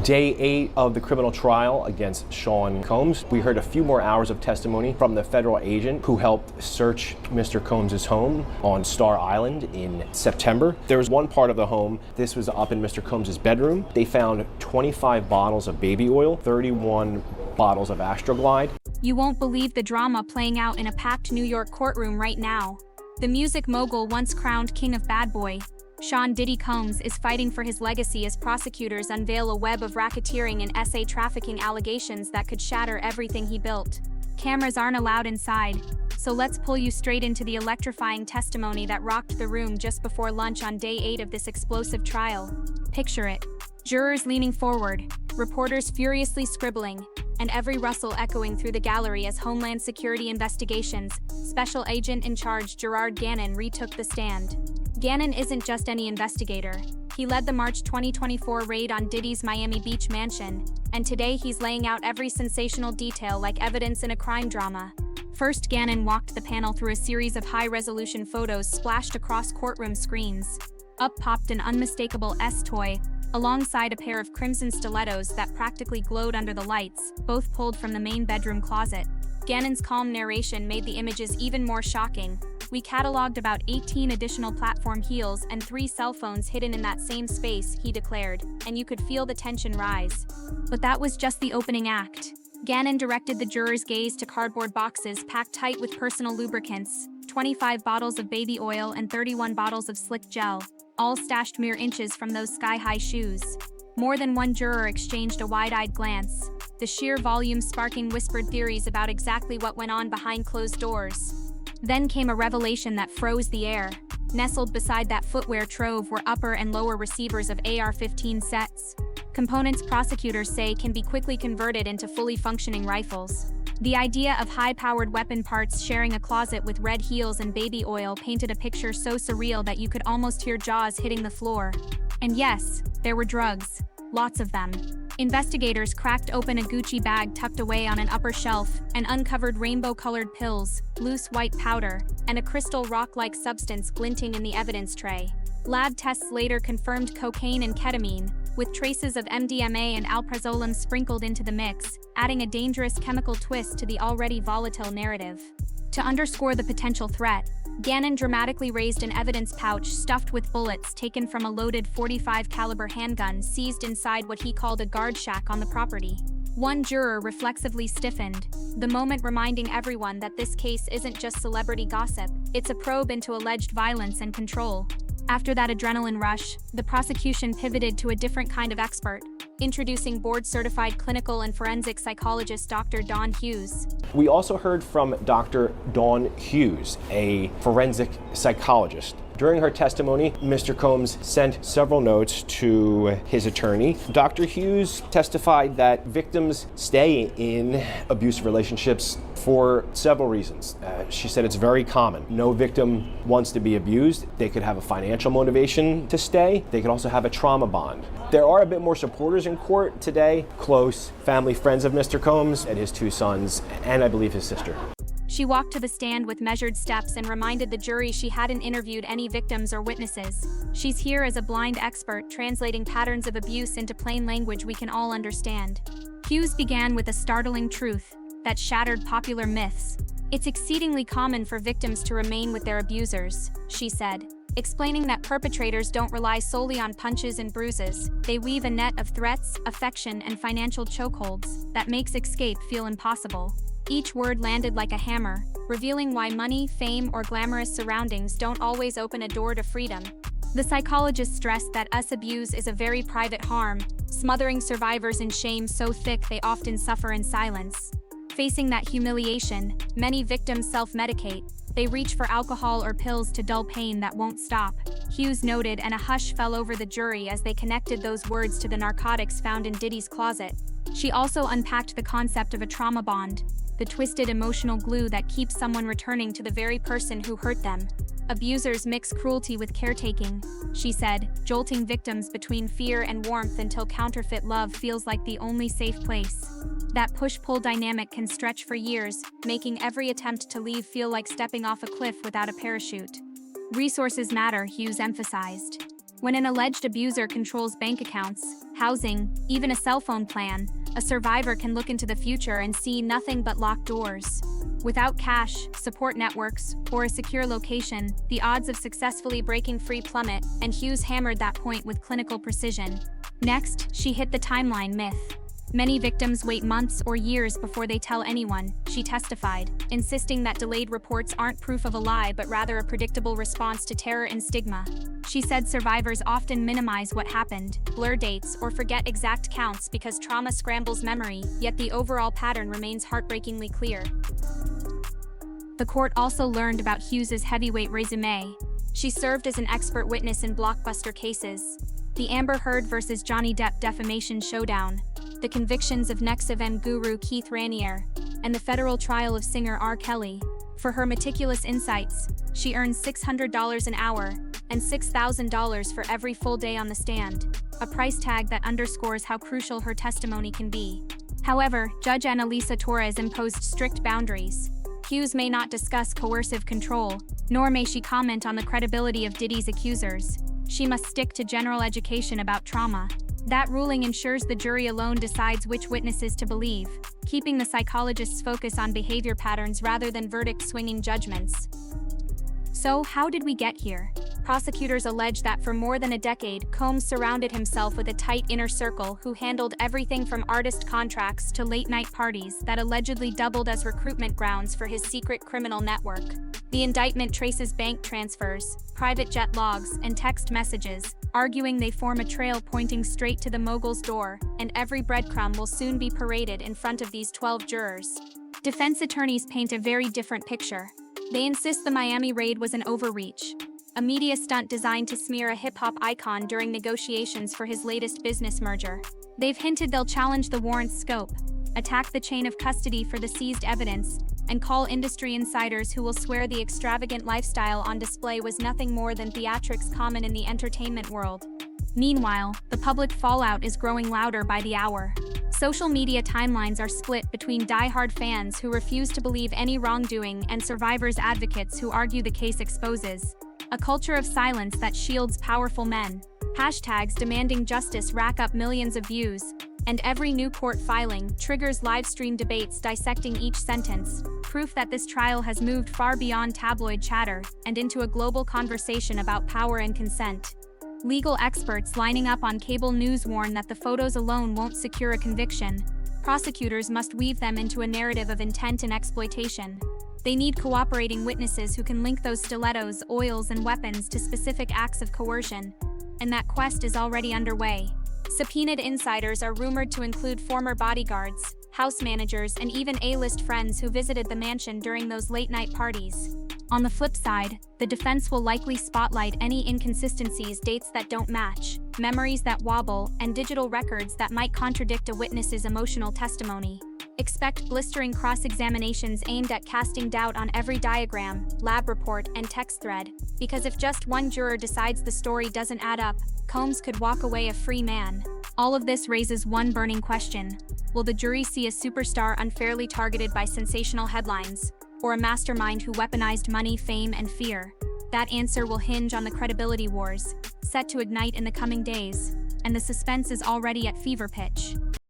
Day 8 of the criminal trial against Sean Combs. We heard a few more hours of testimony from the federal agent who helped search Mr. Combs' home on Star Island in September. There was one part of the home, this was up in Mr. Combs' bedroom. They found 25 bottles of baby oil, 31 bottles of Astroglide. You won't believe the drama playing out in a packed New York courtroom right now. The music mogul once crowned king of bad boy, Sean Diddy Combs, is fighting for his legacy as prosecutors unveil a web of racketeering and sex-trafficking allegations that could shatter everything he built. Cameras aren't allowed inside, so let's pull you straight into the electrifying testimony that rocked the room just before lunch on Day 8 of this explosive trial. Picture it. Jurors leaning forward, reporters furiously scribbling, and every rustle echoing through the gallery as Homeland Security Investigations Special Agent in Charge Gerard Gannon retook the stand. Gannon isn't just any investigator. He led the March 2024 raid on Diddy's Miami Beach mansion, and today he's laying out every sensational detail like evidence in a crime drama. First, Gannon walked the panel through a series of high-resolution photos splashed across courtroom screens. Up popped an unmistakable S-toy, alongside a pair of crimson stilettos that practically glowed under the lights, both pulled from the main bedroom closet. Gannon's calm narration made the images even more shocking. We cataloged about 18 additional platform heels and 3 cell phones hidden in that same space, he declared, and you could feel the tension rise. But that was just the opening act. Gannon directed the jurors' gaze to cardboard boxes packed tight with personal lubricants, 25 bottles of baby oil and 31 bottles of slick gel, all stashed mere inches from those sky-high shoes. More than one juror exchanged a wide-eyed glance, the sheer volume sparking whispered theories about exactly what went on behind closed doors. Then came a revelation that froze the air. Nestled beside that footwear trove were upper and lower receivers of AR-15 sets. Components prosecutors say can be quickly converted into fully functioning rifles. The idea of high-powered weapon parts sharing a closet with red heels and baby oil painted a picture so surreal that you could almost hear jaws hitting the floor. And yes, there were drugs. Lots of them. Investigators cracked open a Gucci bag tucked away on an upper shelf and uncovered rainbow-colored pills, loose white powder, and a crystal rock-like substance glinting in the evidence tray. Lab tests later confirmed cocaine and ketamine, with traces of MDMA and alprazolam sprinkled into the mix, adding a dangerous chemical twist to the already volatile narrative. To underscore the potential threat, Gannon dramatically raised an evidence pouch stuffed with bullets taken from a loaded .45 caliber handgun seized inside what he called a guard shack on the property. One juror reflexively stiffened, the moment reminding everyone that this case isn't just celebrity gossip, it's a probe into alleged violence and control. After that adrenaline rush, the prosecution pivoted to a different kind of expert, introducing board-certified clinical and forensic psychologist Dr. Dawn Hughes. We also heard from Dr. Dawn Hughes, a forensic psychologist. During her testimony, Mr. Combs sent several notes to his attorney. Dr. Hughes testified that victims stay in abusive relationships for several reasons. She said it's very common. No victim wants to be abused. They could have a financial motivation to stay. They could also have a trauma bond. There are a bit more supporters in court today, close family friends of Mr. Combs and his 2 sons, and I believe his sister. She walked to the stand with measured steps and reminded the jury she hadn't interviewed any victims or witnesses. She's here as a blind expert, translating patterns of abuse into plain language we can all understand. Hughes began with a startling truth that shattered popular myths. It's exceedingly common for victims to remain with their abusers, she said, explaining that perpetrators don't rely solely on punches and bruises. They weave a net of threats, affection, and financial chokeholds that makes escape feel impossible. Each word landed like a hammer, revealing why money, fame, or glamorous surroundings don't always open a door to freedom. The psychologist stressed that abuse is a very private harm, smothering survivors in shame so thick they often suffer in silence. Facing that humiliation, many victims self-medicate. They reach for alcohol or pills to dull pain that won't stop, Hughes noted, and a hush fell over the jury as they connected those words to the narcotics found in Diddy's closet. She also unpacked the concept of a trauma bond, the twisted emotional glue that keeps someone returning to the very person who hurt them. Abusers mix cruelty with caretaking, she said, jolting victims between fear and warmth until counterfeit love feels like the only safe place. That push-pull dynamic can stretch for years, making every attempt to leave feel like stepping off a cliff without a parachute. Resources matter, Hughes emphasized. When an alleged abuser controls bank accounts, housing, even a cell phone plan, a survivor can look into the future and see nothing but locked doors. Without cash, support networks, or a secure location, the odds of successfully breaking free plummet, and Hughes hammered that point with clinical precision. Next, she hit the timeline myth. Many victims wait months or years before they tell anyone, she testified, insisting that delayed reports aren't proof of a lie but rather a predictable response to terror and stigma. She said survivors often minimize what happened, blur dates, or forget exact counts because trauma scrambles memory, yet the overall pattern remains heartbreakingly clear. The court also learned about Hughes's heavyweight resume. She served as an expert witness in blockbuster cases. The Amber Heard vs. Johnny Depp defamation showdown, the convictions of Next Event guru Keith Raniere, and the federal trial of singer R. Kelly. For her meticulous insights, she earned $600 an hour and $6,000 for every full day on the stand, a price tag that underscores how crucial her testimony can be. However, Judge Annalisa Torres imposed strict boundaries. Hughes may not discuss coercive control, nor may she comment on the credibility of Diddy's accusers. She must stick to general education about trauma. That ruling ensures the jury alone decides which witnesses to believe, keeping the psychologist's focus on behavior patterns rather than verdict-swinging judgments. So, how did we get here? Prosecutors allege that for more than a decade, Combs surrounded himself with a tight inner circle who handled everything from artist contracts to late-night parties that allegedly doubled as recruitment grounds for his secret criminal network. The indictment traces bank transfers, private jet logs, and text messages, arguing they form a trail pointing straight to the mogul's door, and every breadcrumb will soon be paraded in front of these 12 jurors. Defense attorneys paint a very different picture. They insist the Miami raid was an overreach, a media stunt designed to smear a hip-hop icon during negotiations for his latest business merger. They've hinted they'll challenge the warrant's scope, attack the chain of custody for the seized evidence, and call industry insiders who will swear the extravagant lifestyle on display was nothing more than theatrics common in the entertainment world. Meanwhile, the public fallout is growing louder by the hour. Social media timelines are split between die-hard fans who refuse to believe any wrongdoing and survivors' advocates who argue the case exposes a culture of silence that shields powerful men. Hashtags demanding justice rack up millions of views, and every new court filing triggers live-stream debates dissecting each sentence, proof that this trial has moved far beyond tabloid chatter and into a global conversation about power and consent. Legal experts lining up on cable news warn that the photos alone won't secure a conviction. Prosecutors must weave them into a narrative of intent and exploitation. They need cooperating witnesses who can link those stilettos, oils, and weapons to specific acts of coercion. And that quest is already underway. Subpoenaed insiders are rumored to include former bodyguards, house managers, and even A-list friends who visited the mansion during those late-night parties. On the flip side, the defense will likely spotlight any inconsistencies, dates that don't match, memories that wobble, and digital records that might contradict a witness's emotional testimony. Expect blistering cross-examinations aimed at casting doubt on every diagram, lab report, and text thread, because if just one juror decides the story doesn't add up, Combs could walk away a free man. All of this raises one burning question. Will the jury see a superstar unfairly targeted by sensational headlines, or a mastermind who weaponized money, fame, and fear? That answer will hinge on the credibility wars, set to ignite in the coming days, and the suspense is already at fever pitch.